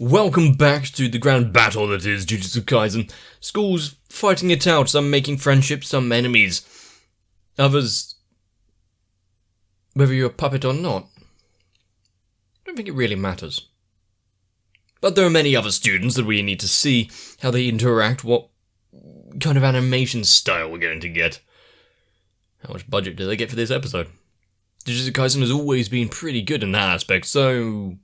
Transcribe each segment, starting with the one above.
Welcome back to the grand battle that is Jujutsu Kaisen. Schools fighting it out, some making friendships, some enemies. Others, whether you're a puppet or not, I don't think it really matters. But there are many other students that we need to see how they interact, what kind of animation style we're going to get. How much budget do they get for this episode? Jujutsu Kaisen has always been pretty good in that aspect, so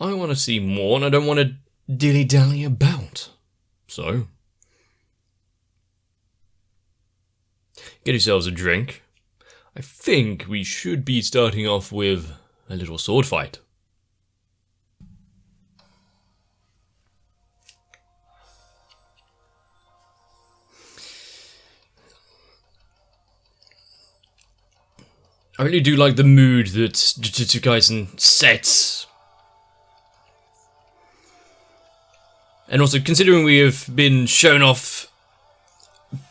I want to see more, and I don't want to dilly-dally about. So, get yourselves a drink. I think we should be starting off with a little sword fight. I really do like the mood that Jujutsu Kaisen sets. And also, considering we have been shown off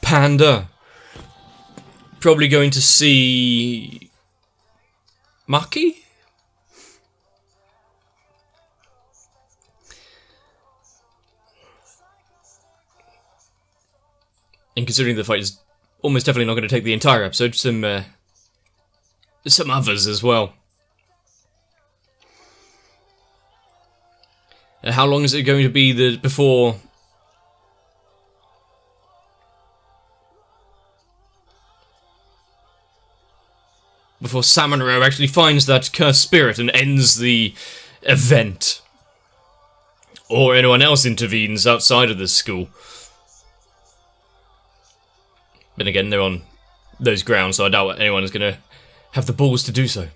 Panda, probably going to see Maki? And considering the fight is almost definitely not going to take the entire episode, some others as well. How long is it going to be before Samuro actually finds that cursed spirit and ends the event? Or anyone else intervenes outside of the school? But again, they're on those grounds, so I doubt anyone is going to have the balls to do so.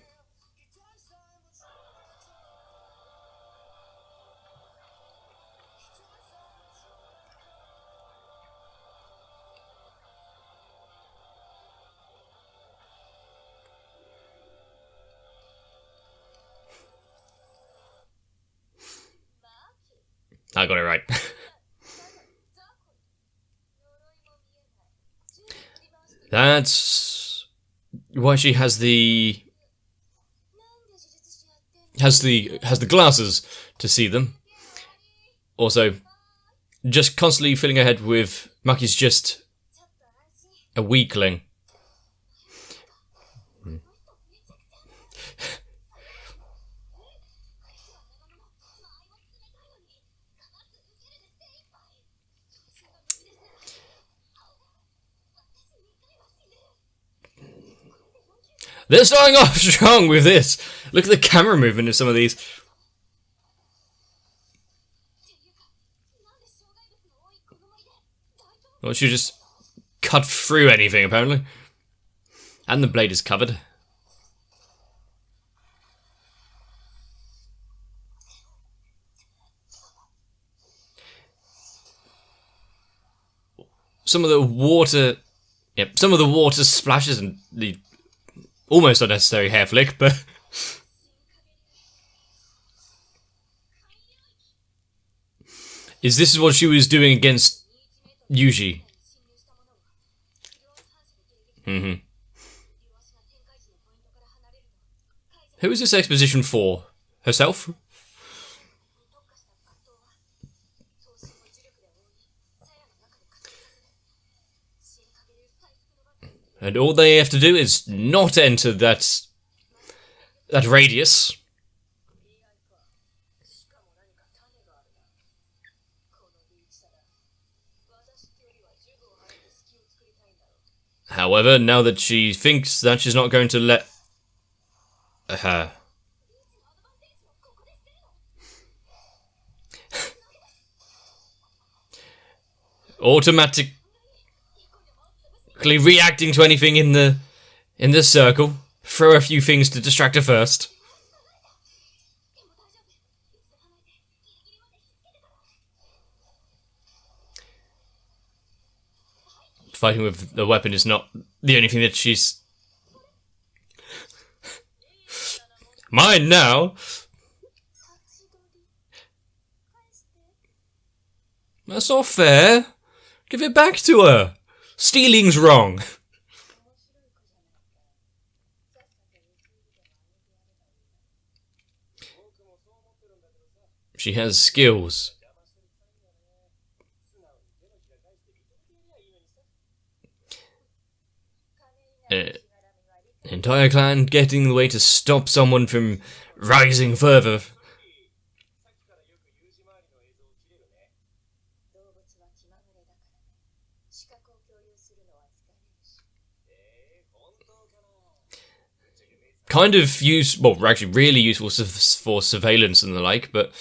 I got it right. That's why she has the glasses to see them. Also, just constantly filling her head with Maki's just a weakling. They're starting off strong with this. Look at the camera movement of some of these. Well, she just cut through anything, apparently. And the blade is covered. Some of the water splashes and the almost unnecessary hair flick, but is this what she was doing against Yuji? Who is this exposition for? Herself? And all they have to do is not enter that radius. However, now that she thinks that she's not going to let her automatically reacting to anything in the circle, throw a few things to distract her first. Fighting with the weapon is not the only thing that she's mine now. That's not fair. Give it back to her. Stealing's wrong. She has skills. Entire clan getting the way to stop someone from rising further. Kind of well, actually really useful for surveillance and the like, but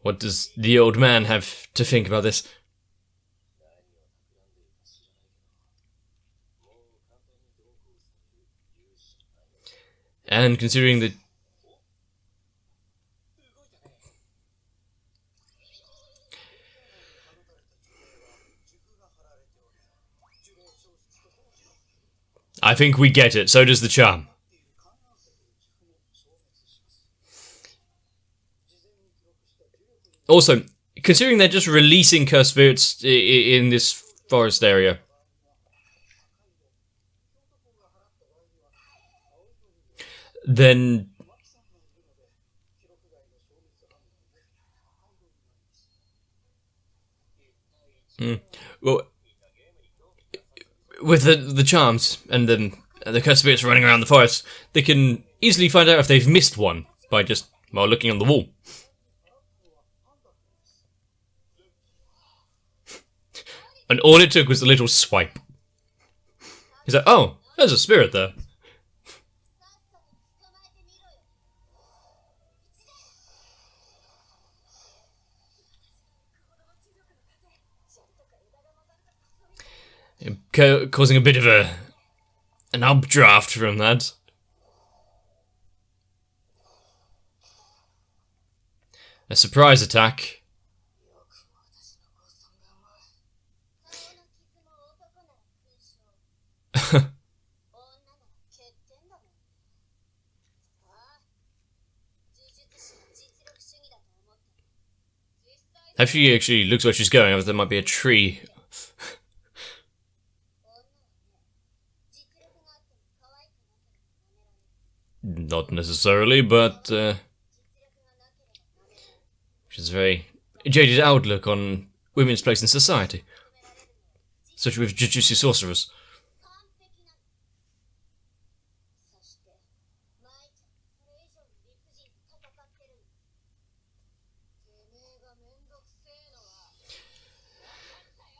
what does the old man have to think about this? And considering that I think we get it, so does the charm. Also, considering they're just releasing cursed spirits in this forest area, then well, with the charms and then the cursed spirits running around the forest, they can easily find out if they've missed one by just looking on the wall. And all it took was a little swipe. He's like, oh, there's a spirit there. Causing a bit of an updraft from that. A surprise attack. If she actually looks where she's going, there might be a tree. Not necessarily, but which is a very jaded outlook on women's place in society, especially with Jujutsu sorcerers.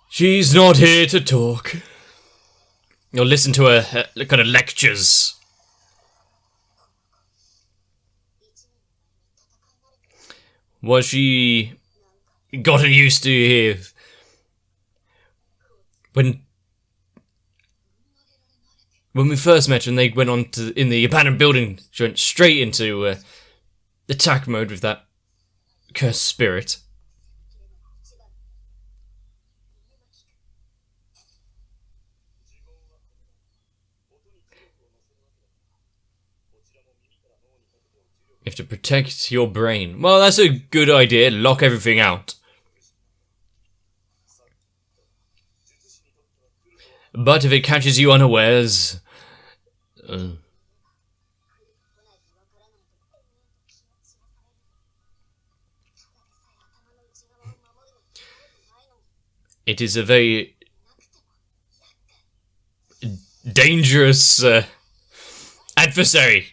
She's not here to talk or listen to her kind of lectures. Was she gotten used to here? When we first met, and they went on to in the abandoned building, she went straight into attack mode with that cursed spirit. You have to protect your brain. Well, that's a good idea. Lock everything out. But if it catches you unawares... it is a very dangerous adversary.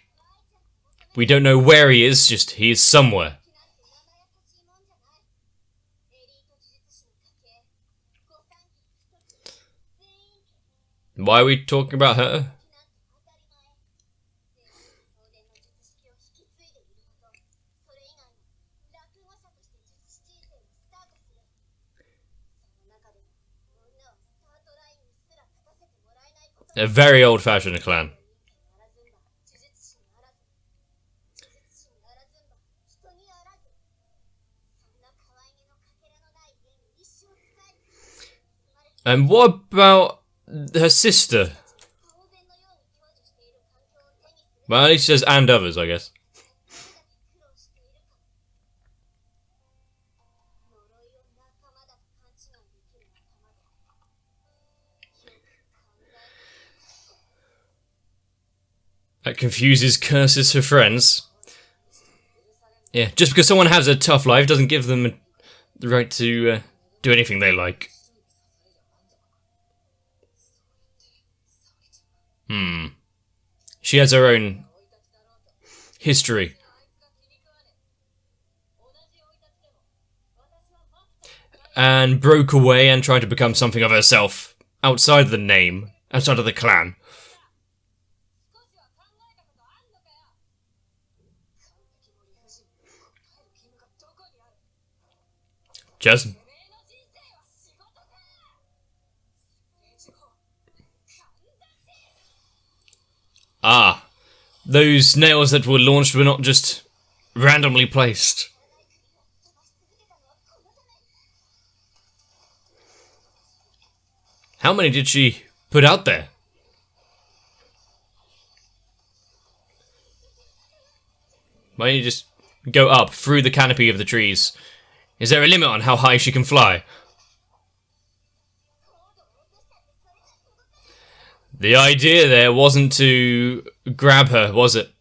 We don't know where he is, just he is somewhere. Why are we talking about her? A very old-fashioned clan. And what about her sister? Well, at least she says and others, I guess. That confuses, curses her friends. Yeah, just because someone has a tough life doesn't give them the right to do anything they like. She has her own history. And broke away and tried to become something of herself. Outside the name. Outside of the clan. Just... Ah. Those nails that were launched were not just randomly placed. How many did she put out there? Why don't you just go up through the canopy of the trees? Is there a limit on how high she can fly? The idea there wasn't to grab her, was it?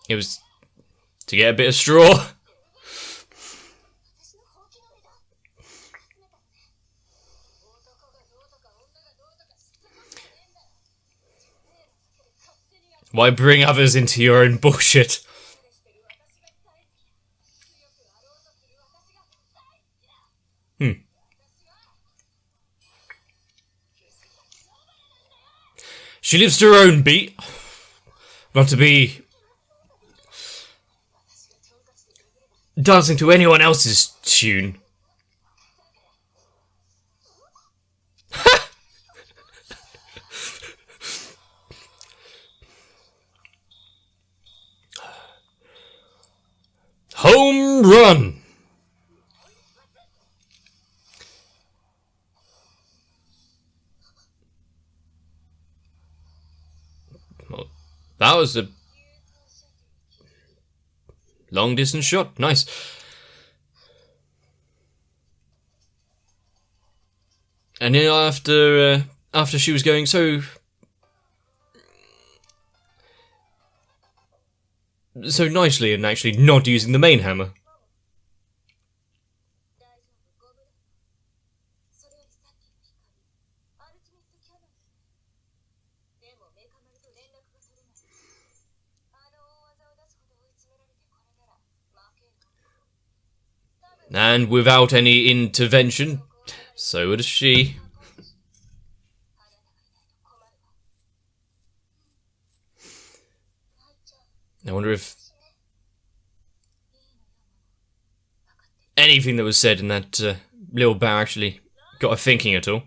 It was to get a bit of straw. Why bring others into your own bullshit? She lives to her own beat. Not to be dancing to anyone else's tune. Home run! Well, that was a long distance shot. Nice. And then after she was going so nicely and actually not using the main hammer. And without any intervention, so does she. I wonder if anything that was said in that little bow actually got her thinking at all.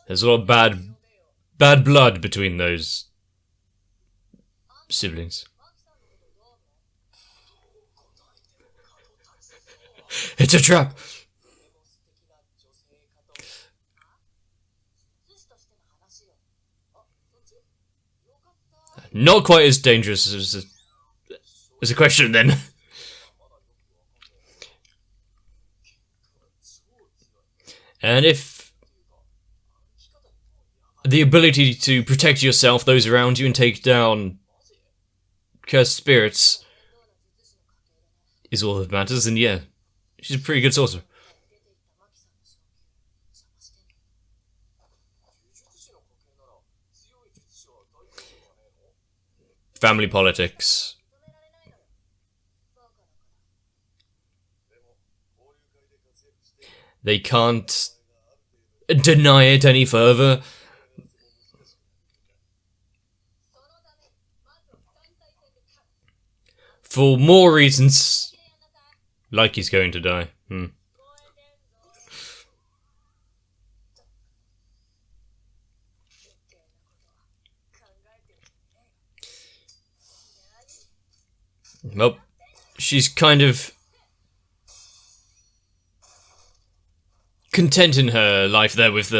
There's a lot of bad blood between those siblings. It's a trap! Not quite as dangerous as a question then. And if the ability to protect yourself, those around you, and take down cursed spirits is all that matters, then yeah, she's a pretty good sorcerer. Family politics. They can't deny it any further. For more reasons, like he's going to die. Well, she's kind of content in her life there with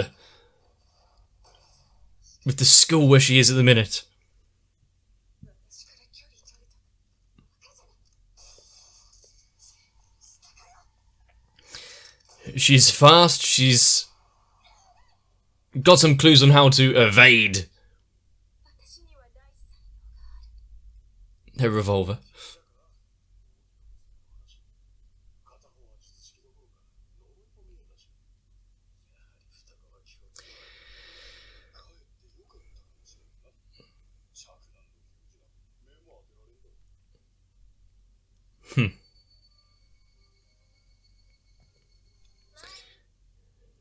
with the school where she is at the minute. She's fast, she's got some clues on how to evade her revolver.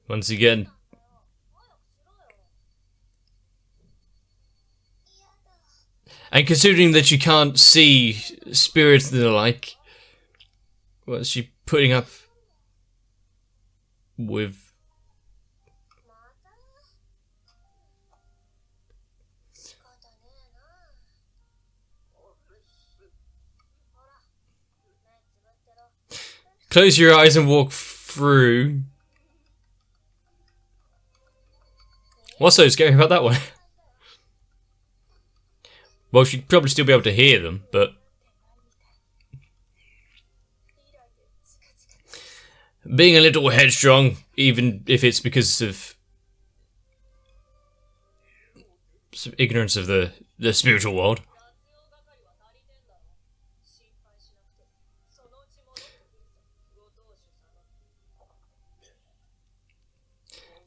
Once again, and considering that you can't see spirits and the like, what's she putting up with? Close your eyes and walk through. What's so scary about that one? Well, she'd probably still be able to hear them, but... being a little headstrong, even if it's because of some ignorance of the spiritual world.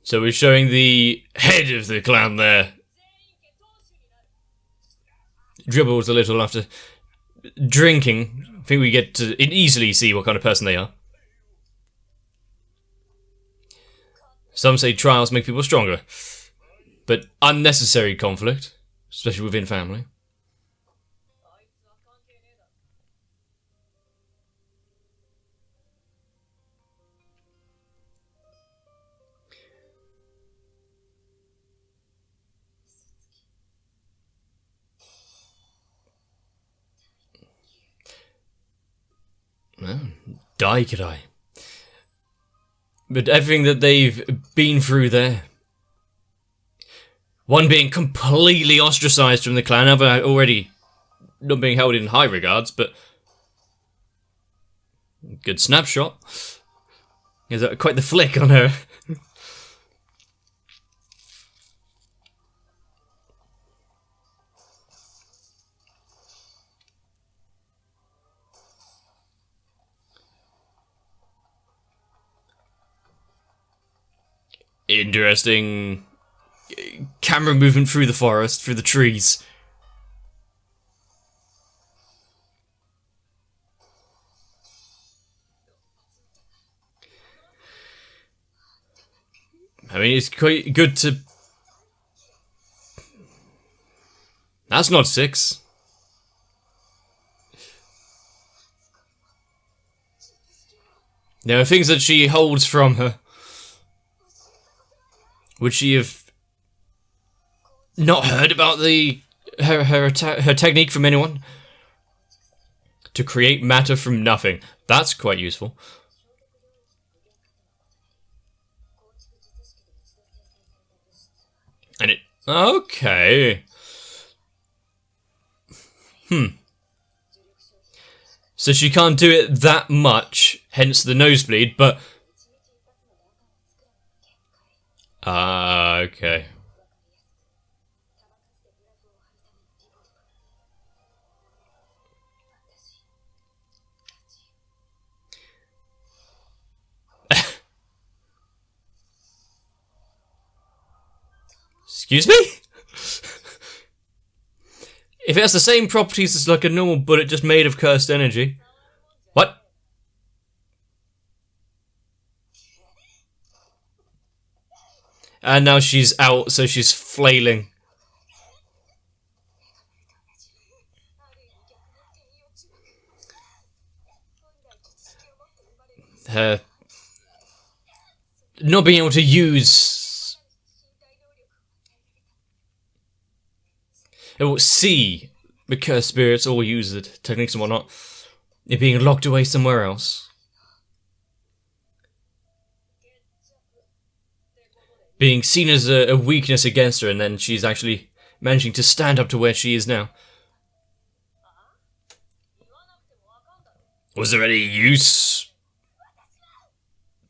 So we're showing the head of the clan there. Dribbles a little after drinking. I think we get to easily see what kind of person they are. Some say trials make people stronger, but unnecessary conflict, especially within family. Well, die could I. But everything that they've been through there. One being completely ostracized from the clan, other already not being held in high regards, but good snapshot. Is that quite the flick on her? Interesting camera movement through the forest, through the trees. I mean, it's quite good to... That's not 6. There are things that she holds from her. Would she have not heard about her technique from anyone? To create matter from nothing. That's quite useful. And it... Okay. So she can't do it that much, hence the nosebleed, but... okay. Excuse me? If it has the same properties as like a normal bullet, just made of cursed energy. What? And now she's out, so she's flailing. Her not being able to use... or see the cursed spirits or use the techniques and whatnot. It being locked away somewhere else. being seen as a weakness against her, and then she's actually managing to stand up to where she is now. Was there any use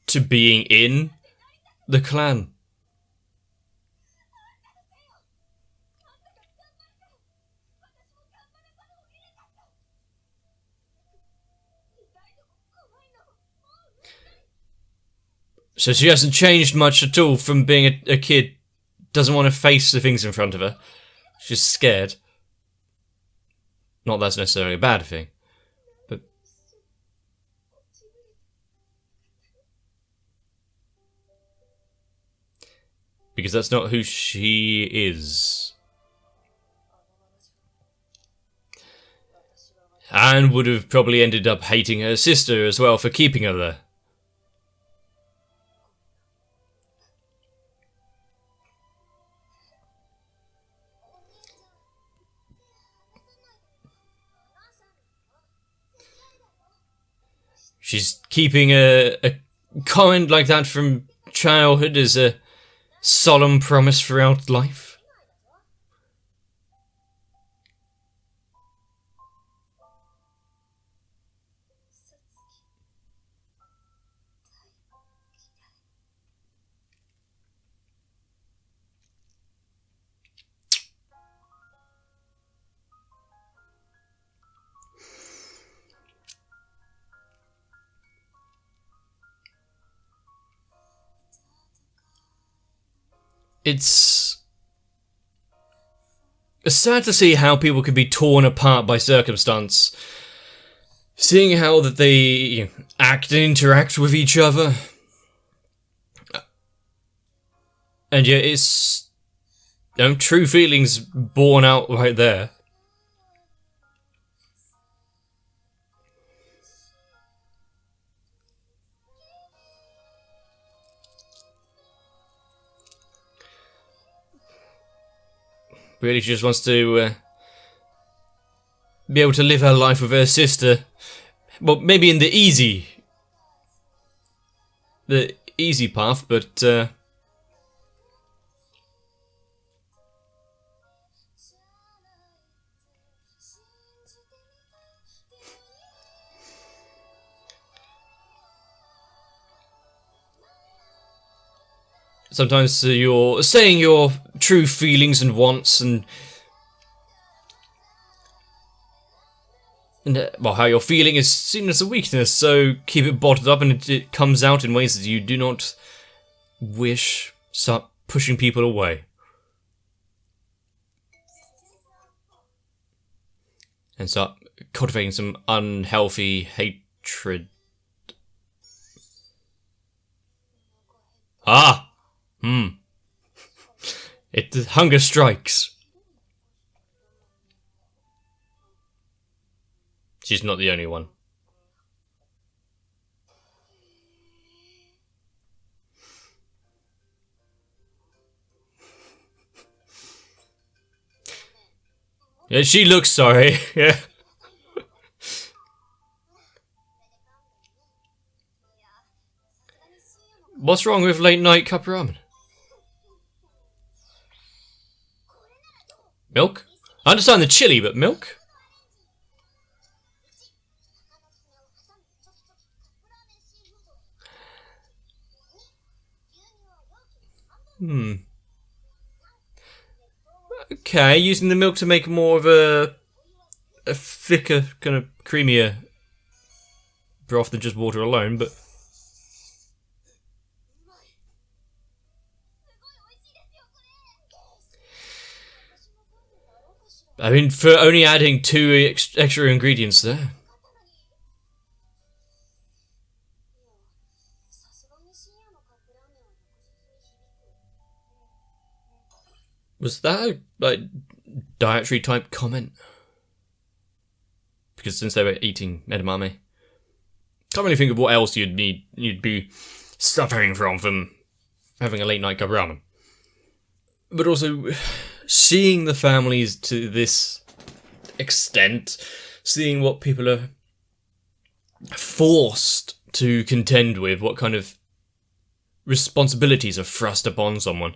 to being in the clan? So she hasn't changed much at all from being a kid. Doesn't want to face the things in front of her. She's scared. Not that's necessarily a bad thing. But because that's not who she is. And would have probably ended up hating her sister as well for keeping her there. She's keeping a comment like that from childhood as a solemn promise throughout life. It's sad to see how people can be torn apart by circumstance. Seeing how that they act and interact with each other. And yet it's true feelings born out right there. Really, she just wants to be able to live her life with her sister. Well, maybe in the easy path, but sometimes you're saying your true feelings and wants and well, how you're feeling is seen as a weakness, so keep it bottled up and it comes out in ways that you do not wish. Start pushing people away. And start cultivating some unhealthy hatred. Hunger strikes. She's not the only one. Yeah, she looks sorry. Yeah. What's wrong with late night cup ramen? Milk? I understand the chili, but milk? Okay, using the milk to make more of a thicker, kind of creamier broth than just water alone, but I mean, for only adding 2 extra ingredients there. Was that a dietary type comment? Because since they were eating edamame, can't really think of what else you'd be suffering from having a late night cup of ramen. But also, seeing the families to this extent, seeing what people are forced to contend with, what kind of responsibilities are thrust upon someone.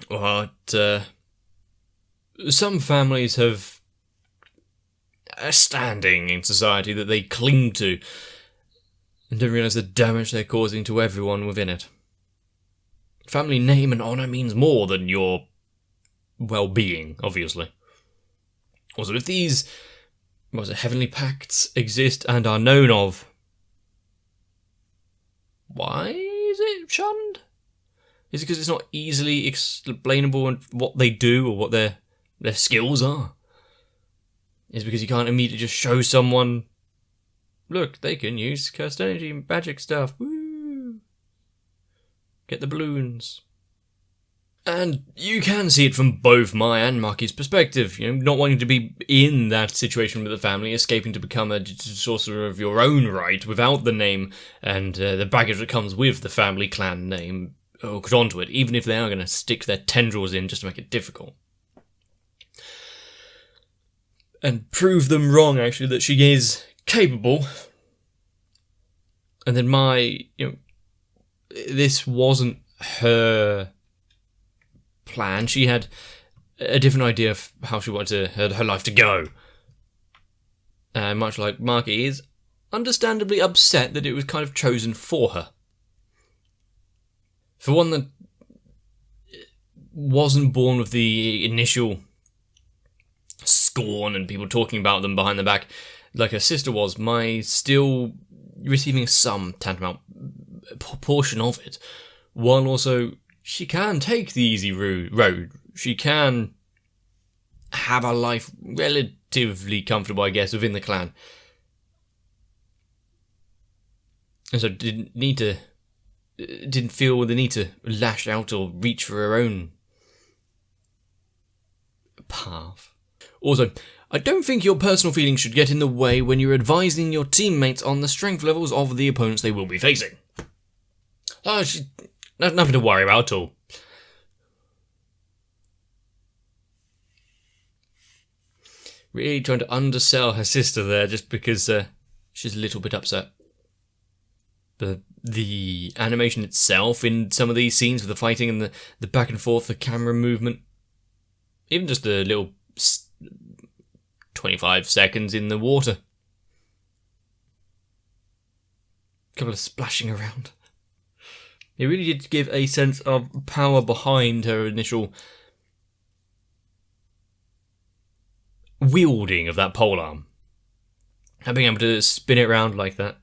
But some families have a standing in society that they cling to and don't realise the damage they're causing to everyone within it. Family name and honour means more than your well-being, obviously. Also, if these heavenly pacts exist and are known of, why is it shunned? Is it because it's not easily explainable and what they do or what their skills are? Is it because you can't immediately just show someone, look, they can use cursed energy and magic stuff. Woo! Get the balloons. And you can see it from both my and Maki's perspective. Not wanting to be in that situation with the family, escaping to become a sorcerer of your own right without the name and the baggage that comes with the family clan name hooked onto it, even if they are going to stick their tendrils in just to make it difficult. And prove them wrong, actually, that she is capable. And then this wasn't her plan. She had a different idea of how she wanted her life to go. Much like Maki is understandably upset that it was kind of chosen for her. For one that wasn't born with the initial scorn and people talking about them behind the back like her sister was, my still receiving some tantamount portion of it, while also she can take the easy road. She can have a life relatively comfortable, I guess, within the clan. And so didn't feel the need to lash out or reach for her own path. Also, I don't think your personal feelings should get in the way when you're advising your teammates on the strength levels of the opponents they will be facing. Nothing to worry about at all. Really trying to undersell her sister there just because she's a little bit upset. The animation itself in some of these scenes with the fighting and the back and forth, the camera movement, even just a little 25 seconds in the water. A couple of splashing around. It really did give a sense of power behind her initial wielding of that polearm. And being able to spin it around like that.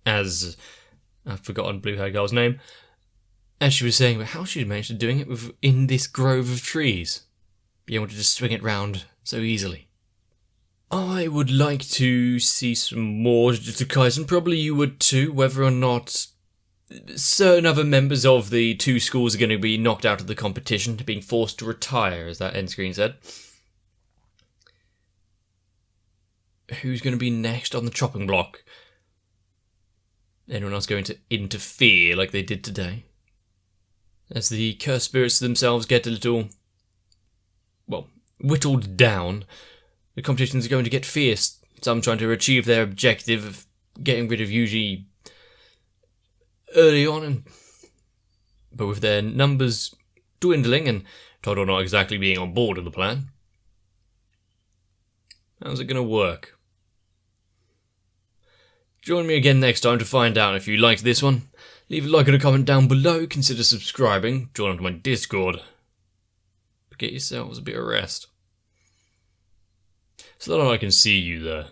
As I've forgotten blue-haired girl's name. As she was saying, how she managed to doing it in this grove of trees. Be able to just swing it round so easily. I would like to see some more Jujutsu Kaisen. Probably you would too, whether or not certain other members of the two schools are going to be knocked out of the competition, being forced to retire, as that end screen said. Who's going to be next on the chopping block? Anyone else going to interfere like they did today? As the cursed spirits themselves get a little, whittled down, the competitions are going to get fierce. Some trying to achieve their objective of getting rid of Yuji early on, but with their numbers dwindling and Todo not exactly being on board with the plan. How's it going to work? Join me again next time to find out. If you liked this one, leave a like and a comment down below, consider subscribing, join onto my Discord, but get yourselves a bit of rest, so that I can see you there.